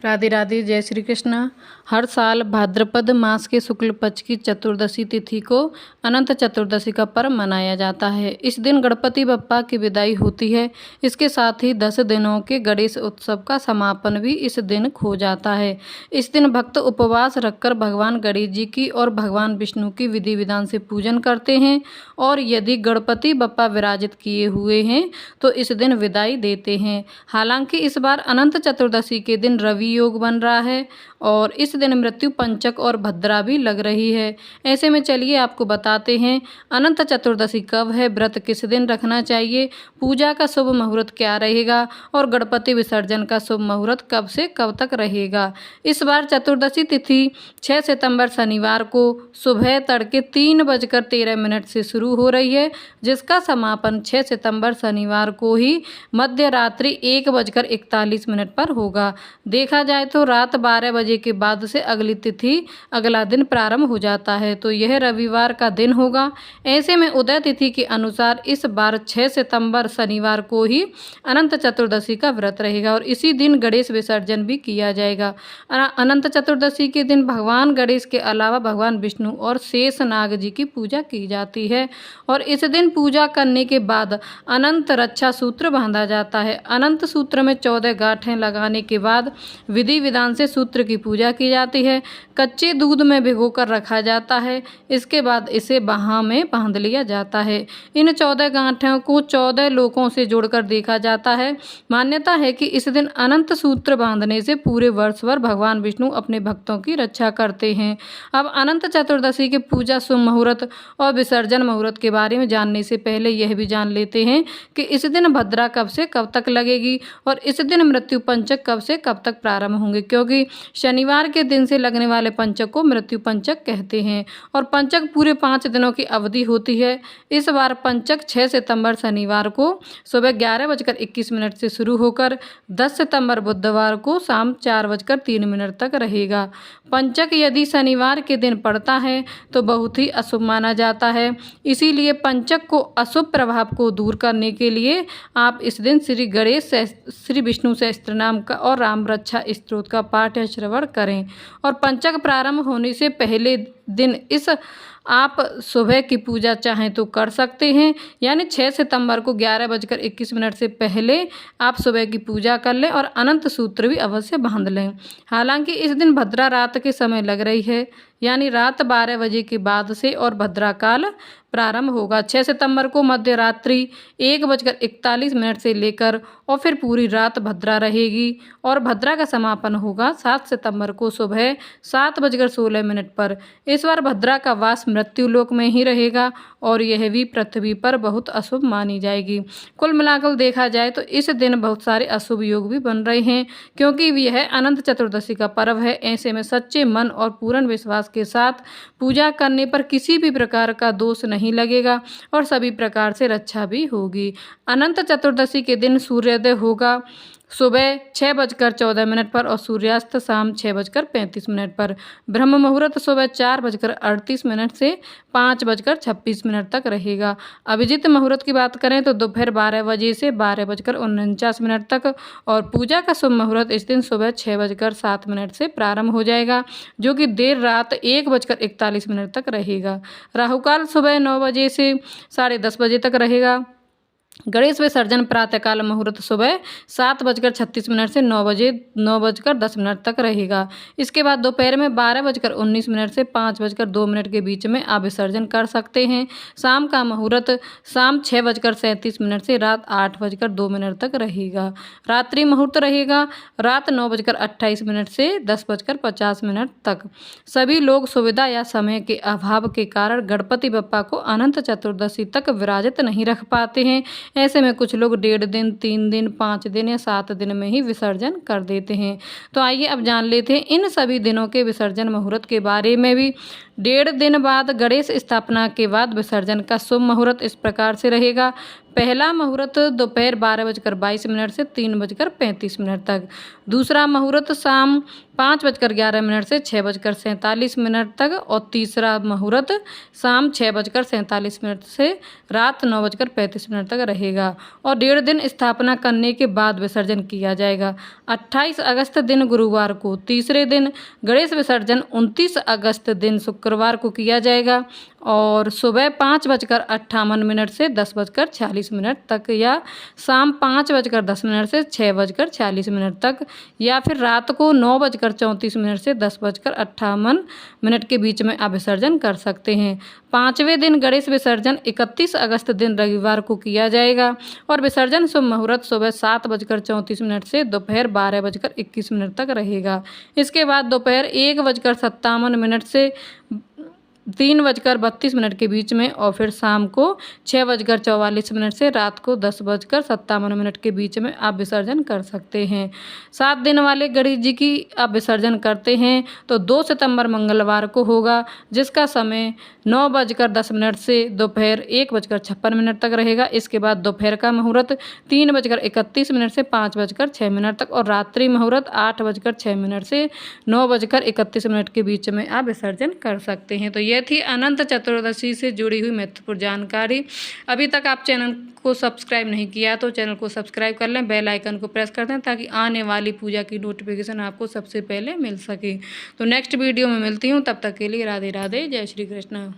राधे राधे, जय श्री कृष्ण। हर साल भाद्रपद मास के शुक्ल पक्ष की चतुर्दशी तिथि को अनंत चतुर्दशी का पर्व मनाया जाता है। इस दिन गणपति बप्पा की विदाई होती है। इसके साथ ही 10 दिनों के गणेश उत्सव का समापन भी इस दिन हो जाता है। इस दिन भक्त उपवास रखकर भगवान गणेश जी की और भगवान विष्णु की विधि विधान से पूजन करते हैं और यदि गणपति बप्पा विराजित किए हुए हैं तो इस दिन विदाई देते हैं। हालांकि इस बार अनंत चतुर्दशी के दिन रवि योग बन रहा है और इस दिन मृत्यु पंचक और भद्रा भी लग रही है। ऐसे में चलिए आपको बताते हैं अनंत चतुर्दशी कब है, व्रत किस दिन रखना चाहिए, पूजा का शुभ मुहूर्त क्या रहेगा और गणपति विसर्जन का शुभ मुहूर्त कब से कब तक रहेगा। इस बार चतुर्दशी तिथि 6 सितंबर शनिवार को सुबह तड़के 3:13 से शुरू हो रही है, जिसका समापन 6 सितंबर शनिवार को ही मध्य रात्रि 1:41 पर होगा। देखा जाए तो रात 12 बजे के बाद से अगली तिथि अगला दिन प्रारंभ हो जाता है, तो यह रविवार का दिन होगा। ऐसे में उदय तिथि के अनुसार इस बार 6 सितंबर शनिवार को ही अनंत चतुर्दशी का व्रत रहेगा और इसी दिन गणेश विसर्जन भी किया जाएगा। अनंत चतुर्दशी के दिन भगवान गणेश के अलावा भगवान विष्णु और शेष नाग जी की पूजा की जाती है और इस दिन पूजा करने के बाद अनंत रक्षा सूत्र बांधा जाता है। अनंत सूत्र में 14 गांठें लगाने के बाद विधि विधान से सूत्र की पूजा की जाती है। कच्चे दूध में भिगोकर रखा जाता है, इसके बाद इसे बाहाँ में बांध लिया जाता है। इन 14 गांठों को 14 लोकों से जोड़कर देखा जाता है। मान्यता है कि इस दिन अनंत सूत्र बांधने से पूरे वर्ष भर भगवान विष्णु अपने भक्तों की रक्षा करते हैं। अब अनंत चतुर्दशी के पूजा शुभ मुहूर्त और विसर्जन मुहूर्त के बारे में जानने से पहले यह भी जान लेते हैं कि इस दिन भद्रा कब से कब तक लगेगी और इस दिन मृत्यु पंचक कब से कब तक प्रारंभ होंगे, क्योंकि शनिवार के दिन से लगने वाले पंचक को मृत्यु पंचक कहते हैं और पंचक पूरे 5 दिनों की अवधि होती है। इस बार पंचक 6 सितंबर शनिवार को सुबह 11:21 से शुरू होकर 10 सितंबर बुधवार को शाम 4:03 तक रहेगा। पंचक यदि शनिवार के दिन पड़ता है तो बहुत ही अशुभ माना जाता है, इसीलिए पंचक को अशुभ प्रभाव को दूर करने के लिए आप इस दिन श्री गणेश श्री विष्णु सहस्त्र नाम का और राम रक्षा स्तोत्र का पाठ या श्रवण करें और पंचक प्रारंभ होने से पहले दिन इस आप सुबह की पूजा चाहें तो कर सकते हैं, यानी 6 सितंबर को 11:21 से पहले आप सुबह की पूजा कर लें और अनंत सूत्र भी अवश्य बांध लें। हालांकि इस दिन भद्रा रात के समय लग रही है, यानी रात 12 बजे के बाद से और भद्रा काल प्रारंभ होगा। 6 सितंबर को मध्य रात्रि 1:41 से लेकर और फिर पूरी रात भद्रा रहेगी और भद्रा का समापन होगा 7 सितंबर को सुबह 7:16 पर। इस बार भद्रा का वास मृत्यु लोक में ही रहेगा और यह भी पृथ्वी पर बहुत अशुभ मानी जाएगी। कुल मिलाकर देखा जाए तो इस दिन बहुत सारे अशुभ योग भी बन रहे हैं, क्योंकि यह अनंत चतुर्दशी का पर्व है। ऐसे में सच्चे मन और पूर्ण विश्वास के साथ पूजा करने पर किसी भी प्रकार का दोष नहीं लगेगा और सभी प्रकार से रक्षा भी होगी। अनंत चतुर्दशी के दिन सूर्योदय होगा सुबह 6:14 पर और सूर्यास्त शाम 6:35 पर। ब्रह्म मुहूर्त सुबह 4:38 से 5:26 तक रहेगा। अभिजीत मुहूर्त की बात करें तो दोपहर 12 बजे से 12:49 तक और पूजा का शुभ मुहूर्त इस दिन सुबह 6:07 से प्रारंभ हो जाएगा, जो कि देर रात 1:41 तक रहेगा। राहुकाल सुबह 9 बजे से 10:30 बजे तक रहेगा। गणेश विसर्जन प्रातःकाल मुहूर्त सुबह 7:36 से 9:10 तक रहेगा। इसके बाद दोपहर में 12:19 से 5:02 के बीच में आप विसर्जन कर सकते हैं। शाम का मुहूर्त शाम 6:37 से रात 8:02 तक रहेगा। रात्रि मुहूर्त रहेगा रात 9:28 से 10:50 तक। सभी लोग सुविधा या समय के अभाव के कारण गणपति बप्पा को अनंत चतुर्दशी तक विराजित नहीं रख पाते हैं। ऐसे में कुछ लोग 1.5 दिन, 3 दिन, 5 दिन या 7 दिन में ही विसर्जन कर देते हैं। तो आइए अब जान लेते हैं इन सभी दिनों के विसर्जन मुहूर्त के बारे में भी। 1.5 दिन बाद गणेश स्थापना के बाद विसर्जन का शुभ मुहूर्त इस प्रकार से रहेगा। पहला मुहूर्त दोपहर 12:22 से 3:35 तक। दूसरा मुहूर्त शाम 5:11 से 6:47 तक और तीसरा मुहूर्त शाम 6:47 से रात 9:35 तक रहेगा और 1.5 दिन स्थापना करने के बाद विसर्जन किया जाएगा। 28 अगस्त दिन गुरुवार को तीसरे दिन गणेश विसर्जन 29 अगस्त दिन शुक्रवार को किया जाएगा और सुबह 5:58 से 10:46 तक या शाम 5:10 से 6:46 तक या फिर रात को 9:34 से 10:58 के बीच में आप विसर्जन कर सकते हैं। 5वें दिन गणेश विसर्जन 31 अगस्त दिन रविवार को किया जाएगा और विसर्जन शुभ मुहूर्त सुबह 7:34 से दोपहर 12:21 तक रहेगा। इसके बाद दोपहर 1:57 से 3:32 के बीच में और फिर शाम को 6:44 से रात को 10:57 के बीच में आप विसर्जन कर सकते हैं। 7 दिन वाले गणेश जी की आप विसर्जन करते हैं तो 2 सितंबर मंगलवार को होगा, जिसका समय 9:10 से दोपहर 1:56 तक रहेगा। इसके बाद दोपहर का मुहूर्त 3:31 से 5:06 तक और रात्रि मुहूर्त 8:06 से 9:31 के बीच में आप विसर्जन कर सकते हैं। तो ये थी अनंत चतुर्दशी से जुड़ी हुई महत्वपूर्ण जानकारी। अभी तक आप चैनल को सब्सक्राइब नहीं किया तो चैनल को सब्सक्राइब कर लें, बेल आइकन को प्रेस कर दें ताकि आने वाली पूजा की नोटिफिकेशन आपको सबसे पहले मिल सके। तो नेक्स्ट वीडियो में मिलती हूँ, तब तक के लिए राधे राधे, जय श्री कृष्ण।